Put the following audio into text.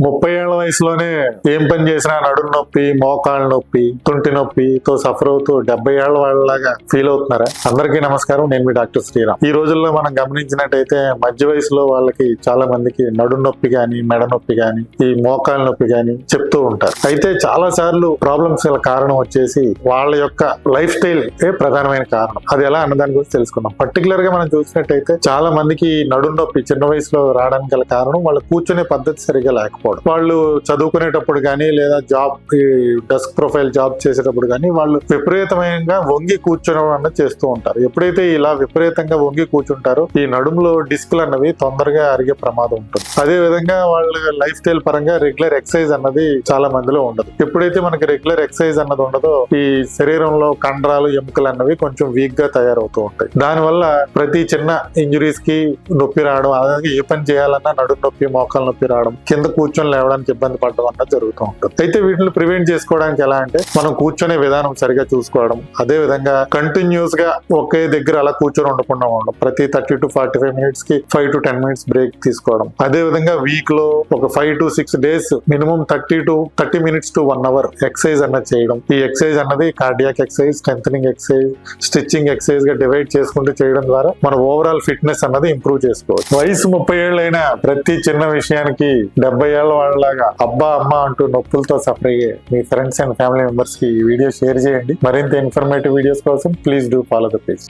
30 ఏళ్ల వయసులోనే ఏం పని చేసినా నడుము నొప్పి, మోకాళ్ళ నొప్పి, తుంటి నొప్పితో సఫర్ అవుతూ 70 ఏళ్ల వాళ్ళలాగా ఫీల్ అవుతున్నారా? అందరికీ నమస్కారం, నేను మీ డాక్టర్ శ్రీరామ్. ఈ రోజుల్లో మనం గమనించినట్టయితే మధ్య వయసులో వాళ్ళకి చాలా మందికి నడుము నొప్పి గాని, మెడ నొప్పి గాని, ఈ మోకాళ్ళ నొప్పి గాని చెప్తూ ఉంటారు. అయితే చాలా సార్లు ప్రాబ్లమ్స్ కారణం వచ్చేసి వాళ్ళ యొక్క లైఫ్ స్టైల్ ప్రధానమైన కారణం. అది ఎలా అన్న దాని గురించి తెలుసుకుందాం. పర్టికులర్ గా మనం చూసినట్టయితే చాలా మందికి నడుము నొప్పి చిన్న వయసులో రావడానికి గల కారణం వాళ్ళు కూర్చునే పద్ధతి సరిగా లేకపోవడం. వాళ్ళు చదువుకునేటప్పుడు కానీ లేదా జాబ్ డెస్క్ ప్రొఫైల్ జాబ్ చేసేటప్పుడు కానీ వాళ్ళు విపరీతమైన వంగి కూర్చోవడం అన్నది చేస్తూ ఉంటారు. ఎప్పుడైతే ఇలా విపరీతంగా వంగి కూర్చుంటారో ఈ నడుములో డిస్క్లు అన్నవి తొందరగా అరిగే ప్రమాదం ఉంటుంది. అదే విధంగా వాళ్ళ లైఫ్ స్టైల్ పరంగా రెగ్యులర్ ఎక్సర్సైజ్ అన్నది చాలా మందిలో ఉండదు. ఎప్పుడైతే మనకి రెగ్యులర్ ఎక్సర్సైజ్ అన్నది ఉండదో ఈ శరీరంలో కండరాలు, ఎముకలు అన్నవి కొంచెం వీక్ గా తయారవుతూ ఉంటాయి. దానివల్ల ప్రతి చిన్న ఇంజురీస్ కి నొప్పి రావడం, అలాగే ఏ పని చేయాలన్నా నడుము నొప్పి, మోకాలు నొప్పి రావడం, కింద కూర్చొని లేవడానికి ఇబ్బంది పడడం అన్నది జరుగుతూ ఉంటుంది. అయితే వీటిని ప్రివెంట్ చేసుకోవడానికి ఎలా అంటే మనం కూర్చొనే విధానం సరిగా చూసుకోవడం, అదే విధంగా కంటిన్యూస్ గా ఒకే దగ్గర అలా కూర్చొని ఉండకుండా ఉండడం, ప్రతి 30 to 45 మినిట్స్ కి 5 to 10 మినిట్స్ బ్రేక్ తీసుకోవడం. అదే విధంగా వీక్ లో ఒక 5 to 6 days minimum 30 minutes to 1 hour exercise అన్నది చేయడం. ఈ ఎక్సర్సైజ్ అన్నది cardiac exercise, strengthening exercise, stretching exercise గా డివైడ్ చేసుకుంటూ చేయడం ద్వారా మన ఓవరాల్ ఫిట్నెస్ అన్నది ఇంప్రూవ్ చేసుకోవచ్చు. వయసు 30 ఏళ్ళైనా ప్రతి చిన్న విషయానికి 70 ఏళ్ల వాళ్ళలాగా అబ్బా అమ్మ అంటూ నొప్పులతో సఫర్ అయ్యే మీ ఫ్రెండ్స్ అండ్ ఫ్యామిలీ మెంబర్స్ కి ఈ వీడియో షేర్ చేయండి. మరింత ఇన్ఫర్మేటివ్ వీడియోస్ కోసం please do follow the page.